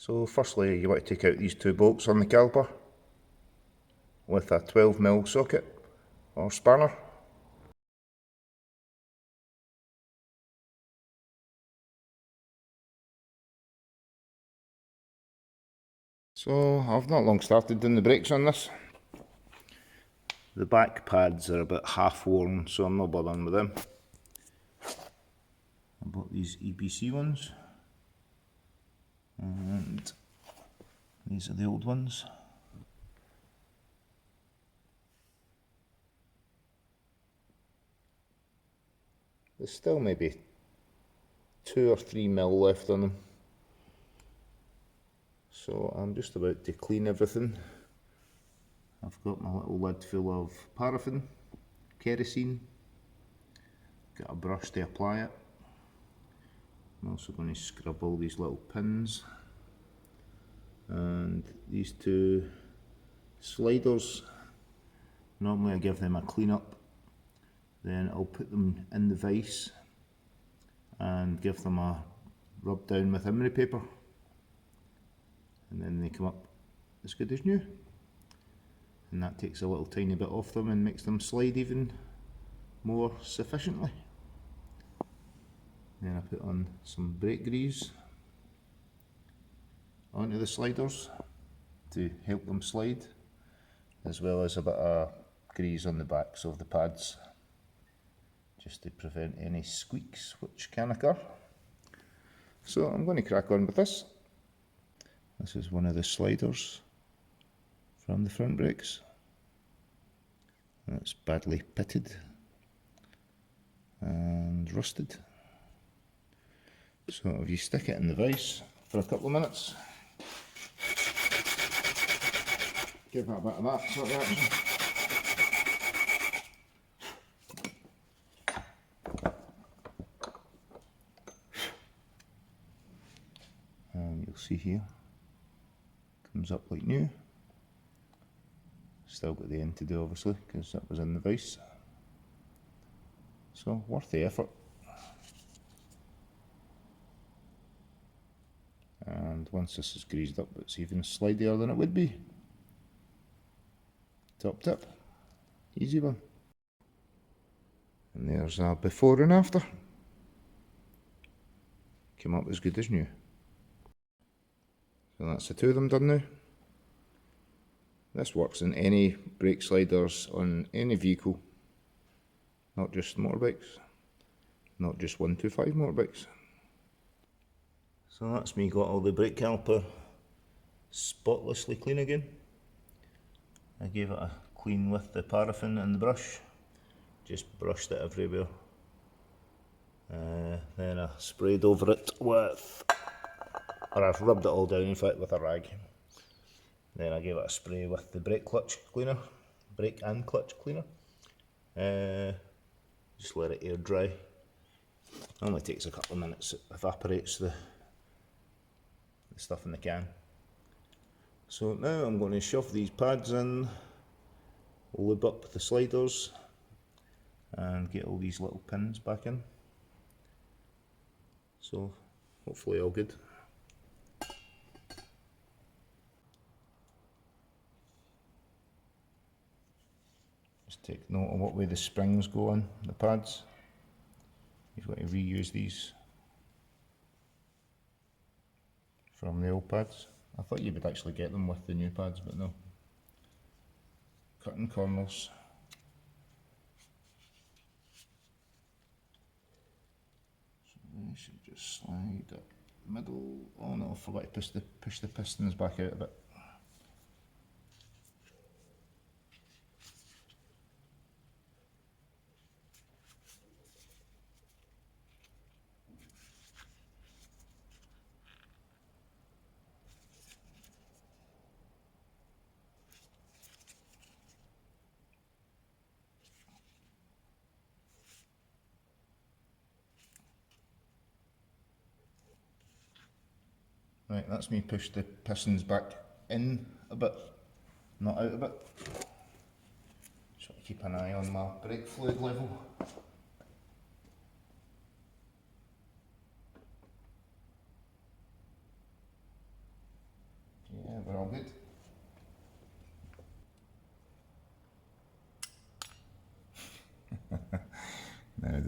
So firstly, you want to take out these two bolts on the caliper with a 12mm socket or spanner. So I've not long started doing the brakes on this. The back pads are about half worn, so I'm not bothering with them. I bought these EBC ones, and these are the old ones. There's still maybe 2 or 3mm left on them. So I'm just about to clean everything. I've got my little lid full of paraffin, kerosene, got a brush to apply it. I'm also going to scrub all these little pins, and these two sliders, normally I give them a clean up, then I'll put them in the vise and give them a rub down with emery paper, and then they come up as good as new, and that takes a little tiny bit off them and makes them slide even more sufficiently. Then I put on some brake grease onto the sliders to help them slide, as well as a bit of grease on the backs of the pads, just to prevent any squeaks which can occur. So I'm going to crack on with this. This is one of the sliders from the front brakes. It's badly pitted and rusted. So if you stick it in the vise for a couple of minutes, give it a bit of that sort of action. And you'll see here, comes up like new. Still got the end to do obviously, because that was in the vise. So worth the effort. And once this is greased up, it's even slidier than it would be. Top tip, easy one. And there's a before and after. Came up as good as new. So that's the two of them done now. This works in any brake sliders on any vehicle, not just motorbikes, not just 125 motorbikes. So that's me got all the brake caliper spotlessly clean again. I gave it a clean with the paraffin and the brush, just brushed it everywhere. Then I sprayed over it with, or I've rubbed it all down in fact with a rag. Then I gave it a spray with the brake clutch cleaner, brake and clutch cleaner. Just let it air dry. It only takes a couple of minutes, it evaporates the stuff in the can. So now I'm going to shove these pads in, lube up the sliders, and get all these little pins back in. So hopefully all good. Just take note of what way the springs go on the pads. You've got to reuse these from the old pads. I thought you would actually get them with the new pads, but no. Cutting corners. So they should just slide up the middle. Oh no, I forgot to push the pistons back out a bit. Right, that's me push the pistons back in a bit, not out a bit. So I keep an eye on my brake fluid level.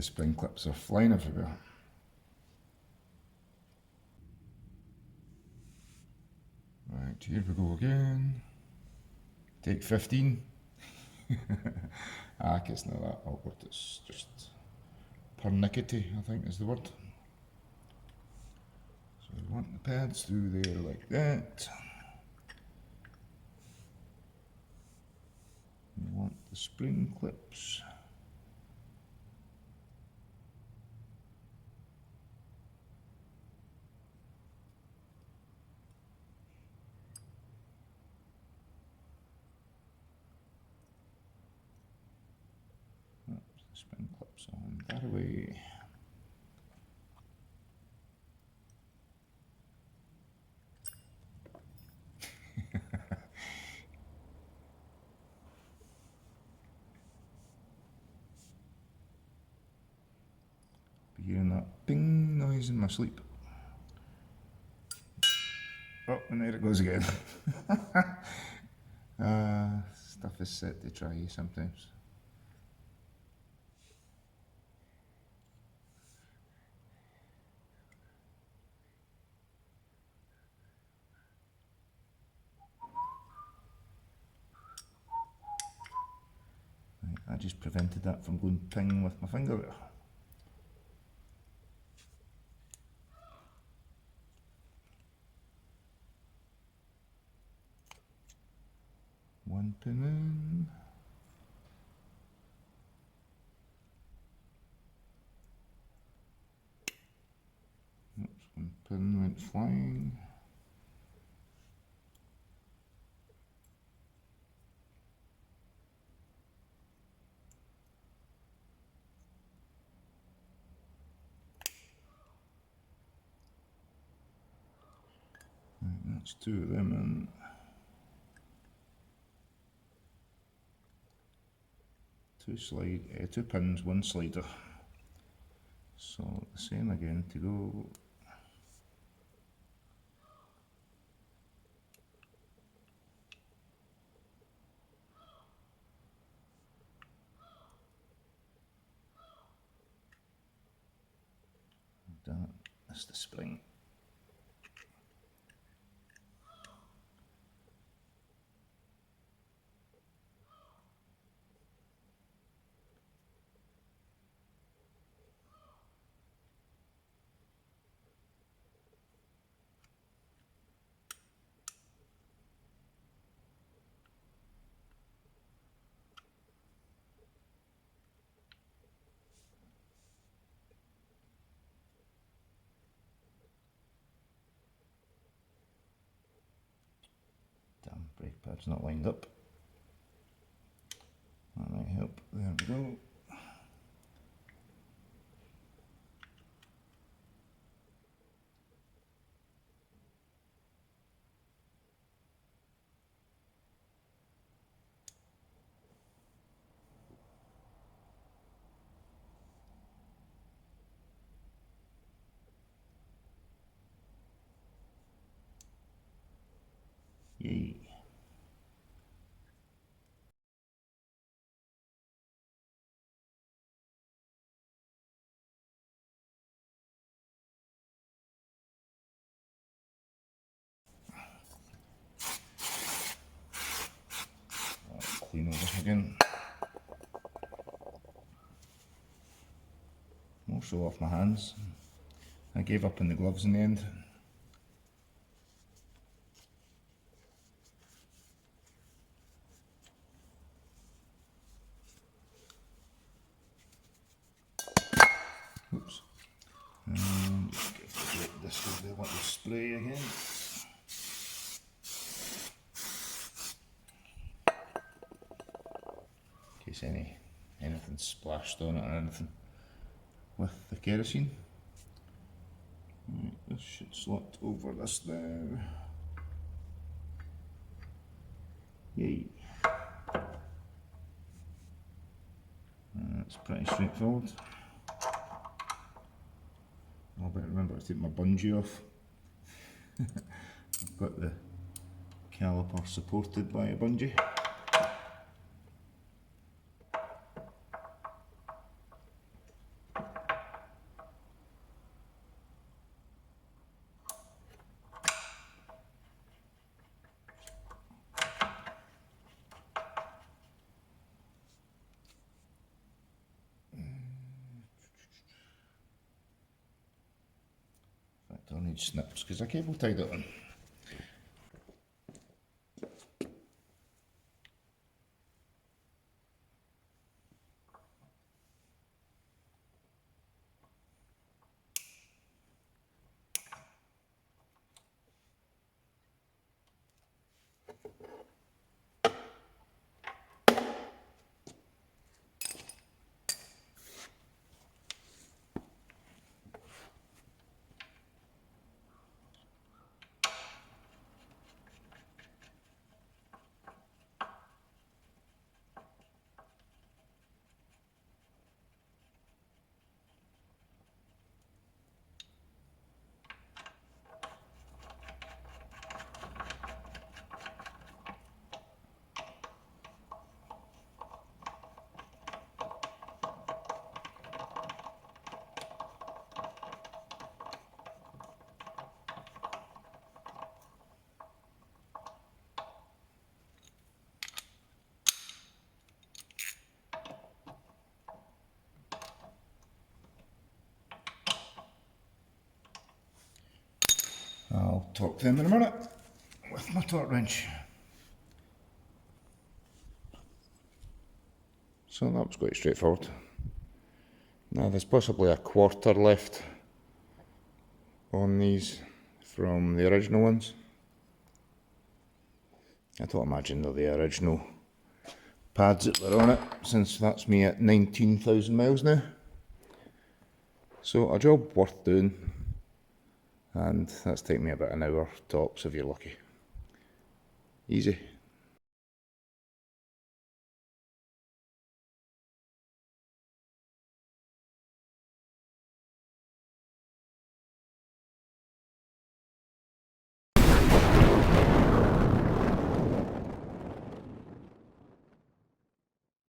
the spring clips are flying everywhere. Right, here we go again. Take 15. It's not that awkward, it's just pernickety, I think is the word. So we want the pads through there like that. We want the spring clips. Spring clips on that away. Be hearing that ping noise in my sleep. Oh, and there it goes again. Stuff is set to try sometimes. I just prevented that from going ping with my finger there. One pin in. Oops, one pin went flying. Right, that's two of them in. Two pins, one slider. So the same again to go. That's the spring. Damn, brake pad's not lined up. That might help. There we go. Yay. Clean over again. More so off my hands. I gave up on the gloves in the end. Oops. And get this because they want to spray again. In case anything splashed on it or anything with the kerosene. Right, this should slot over this there. Yay. That's pretty straightforward. I better remember to take my bungee off. I've got the caliper supported by a bungee. need snips because I cable tied it on. I'll torque them in a minute with my torque wrench. So that was quite straightforward. Now there's possibly a quarter left on these from the original ones. I don't imagine they're the original pads that were on it, since that's me at 19,000 miles now. So a job worth doing, and that's taken me about an hour tops if you're lucky. Easy.